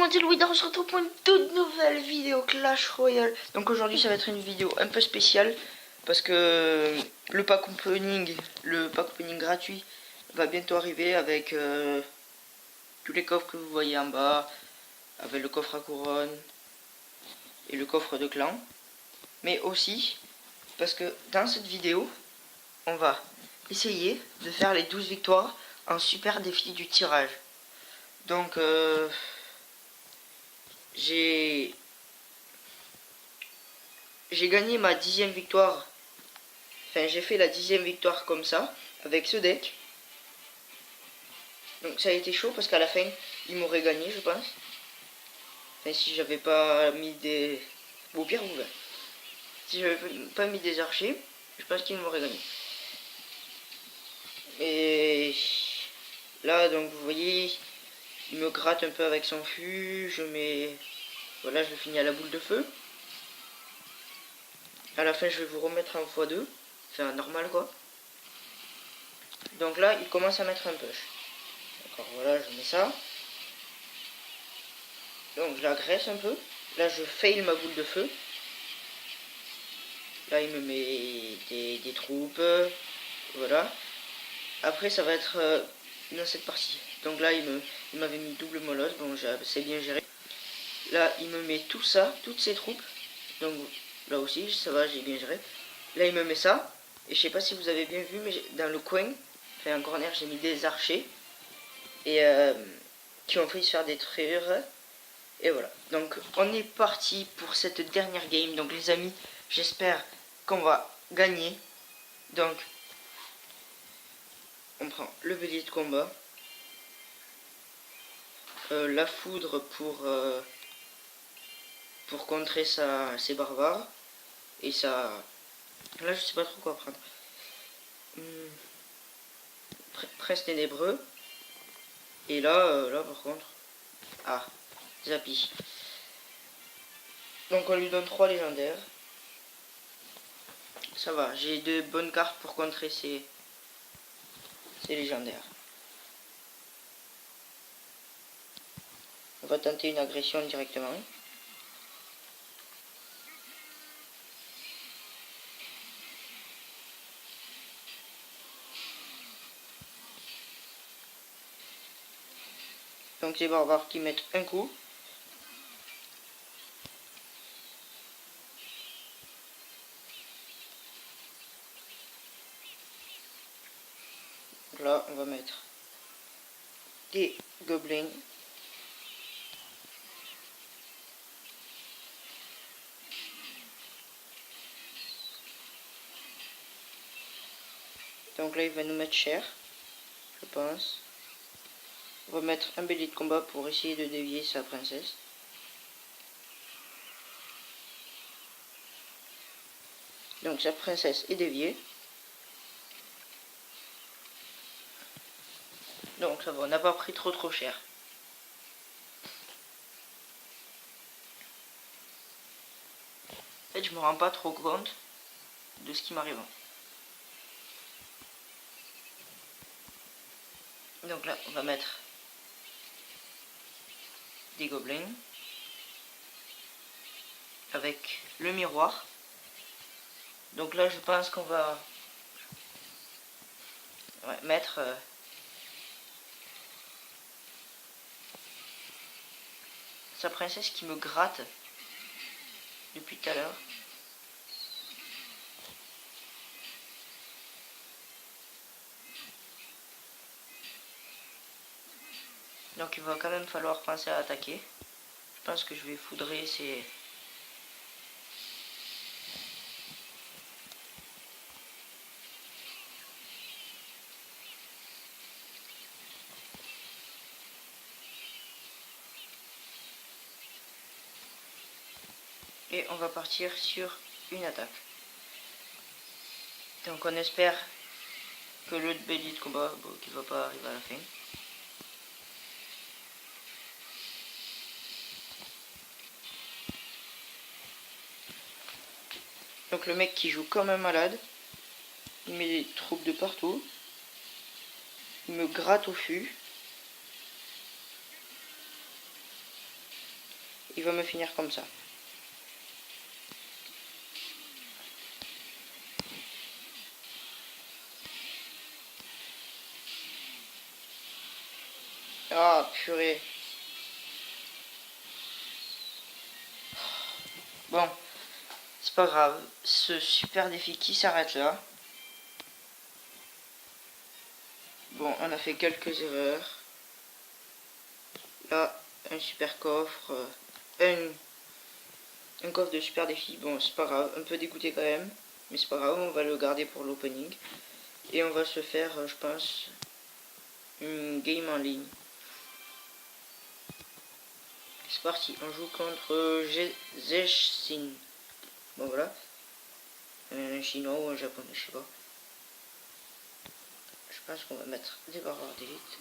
dit Louis, on se retrouve pour une toute nouvelle vidéo Clash Royale. Donc aujourd'hui ça va être une vidéo un peu spéciale parce que le pack opening gratuit va bientôt arriver avec tous les coffres que vous voyez en bas, avec le coffre à couronne et le coffre de clan. Mais aussi parce que dans cette vidéo on va essayer de faire les 12 victoires en super défi du tirage. Donc j'ai gagné ma 10e victoire. Enfin, j'ai fait la 10e victoire comme ça, avec ce deck. Donc ça a été chaud parce qu'à la fin, il m'aurait gagné, je pense. Enfin, si j'avais pas mis des... Au pire, vous verrez. Si j'avais pas mis des archers, je pense qu'il m'aurait gagné. Et là, donc vous voyez, il me gratte un peu avec son fût. Je mets... Voilà, je finis à la boule de feu. À la fin, je vais vous remettre en x2. Enfin, normal quoi. Donc là, il commence à mettre un push. D'accord, voilà, je mets ça. Donc je l'agresse un peu. Là, je fail ma boule de feu. Là, il me met des troupes. Voilà. Après, ça va être dans cette partie. Donc là, il m'avait mis double molosse. Bon, c'est bien géré. Là, il me met tout ça, toutes ces troupes. Donc là aussi, ça va, j'ai bien géré. Là, il me met ça. Et je sais pas si vous avez bien vu, mais dans le coin, enfin en corner, j'ai mis des archers. Et qui ont failli se faire détruire. Et voilà. Donc, on est parti pour cette dernière game. Donc, les amis, j'espère qu'on va gagner. Donc, on prend le bélier de combat. La foudre pour contrer ses barbares. Et ça... Là, je sais pas trop quoi prendre. Prince ténébreux. Et là, là, par contre... Ah, Zappy. Donc, on lui donne 3 légendaires. Ça va, j'ai de bonnes cartes pour contrer ces légendaires. On va tenter une agression directement. Donc les barbares qui mettent un coup. Là, on va mettre des gobelins. Donc là, il va nous mettre cher, je pense. On va mettre un bélier de combat pour essayer de dévier sa princesse. Donc sa princesse est déviée. Donc ça va, on n'a pas pris trop cher. En fait, je me rends pas trop compte de ce qui m'arrive. Donc là, on va mettre des gobelins avec le miroir. Donc là, je pense qu'on va mettre sa princesse qui me gratte depuis tout à l'heure. Donc il va quand même falloir penser à attaquer. Je pense que je vais foudrer ces... Et on va partir sur une attaque. Donc on espère que le bélier de combat, bon, qui va pas arriver à la fin. Donc le mec qui joue comme un malade, il met des troupes de partout, il me gratte au fût. il va me finir comme ça. Ah, purée. Bon, c'est pas grave. Ce super défi qui s'arrête là. Bon, on a fait quelques erreurs. Là, un super coffre. Un coffre de super défi. Bon, c'est pas grave. Un peu dégoûté quand même. Mais c'est pas grave, on va le garder pour l'opening. Et on va se faire, je pense, une game en ligne. C'est parti, on joue contre Zexin. Bon voilà. Un chinois ou un japonais, je sais pas. Je pense qu'on va mettre des barbares d'élite.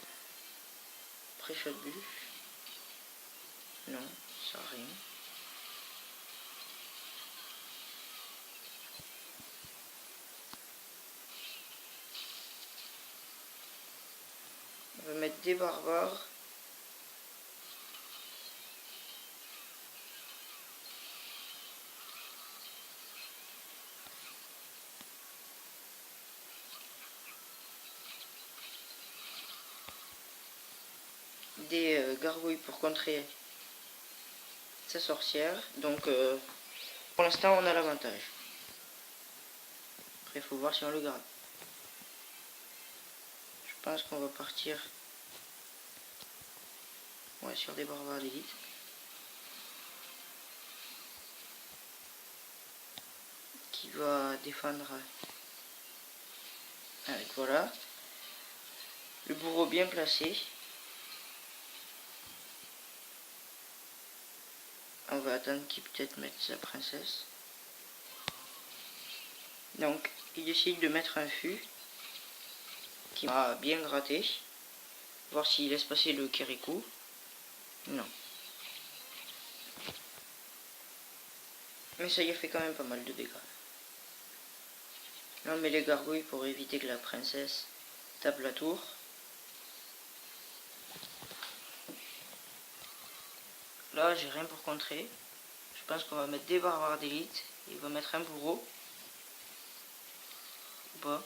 Pré-shot buff. Non, ça sert à rien. On va mettre des barbares. Des gargouilles pour contrer sa sorcière. Donc pour l'instant on a l'avantage. Après il faut voir si on le garde. Je pense qu'on va partir sur des barbares d'élite. Qui va défendre avec voilà. Le bourreau bien placé. On va attendre qu'il peut-être mette sa princesse. Donc, il décide de mettre un fût qui m'a bien gratté. Voir s'il laisse passer le Kirikou. Non. Mais ça y a fait quand même pas mal de dégâts. Là, on met les gargouilles pour éviter que la princesse tape la tour. Là, j'ai rien pour contrer. Je pense qu'on va mettre des barbares d'élite. Il va mettre un bourreau. Ou pas.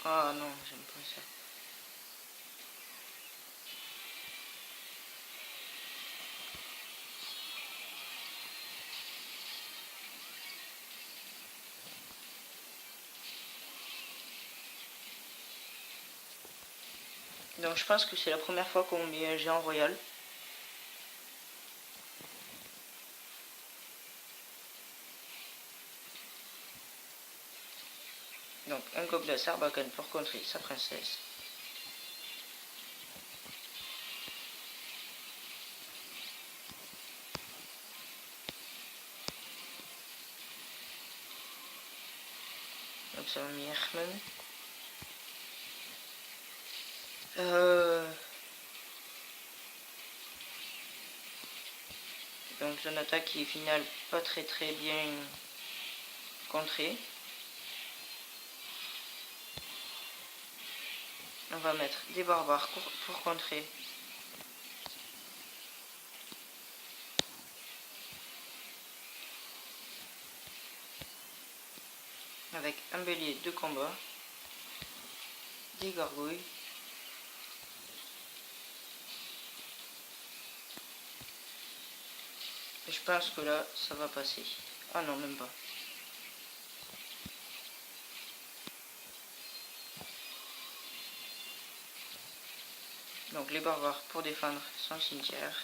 Ah non, j'aime pas ça. Donc je pense que c'est la première fois qu'on met un géant royal. Donc un gobelin Sarbacane pour contrer sa princesse. Donc ça va mis Herman. Donc son attaque qui est finale pas très bien contrée. On va mettre des barbares pour contrer. Avec un bélier de combat. Des gargouilles. Et je pense que là, ça va passer. Ah non, même pas. Donc les barbares pour défendre son cimetière.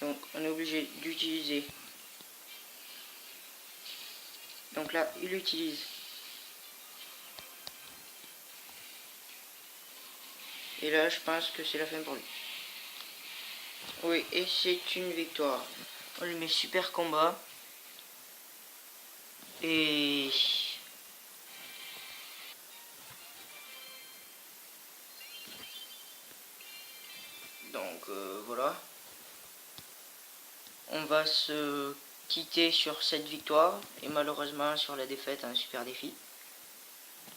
Donc on est obligé d'utiliser. Donc là, il utilise. Et là, je pense que c'est la fin pour lui. Oui, et c'est une victoire. On lui met super combat. Et... donc voilà. On va se quitter sur cette victoire. Et malheureusement sur la défaite, un super défi.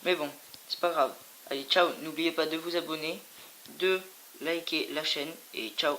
Mais bon, c'est pas grave. Allez, ciao, n'oubliez pas de vous abonner, de liker la chaîne, et ciao.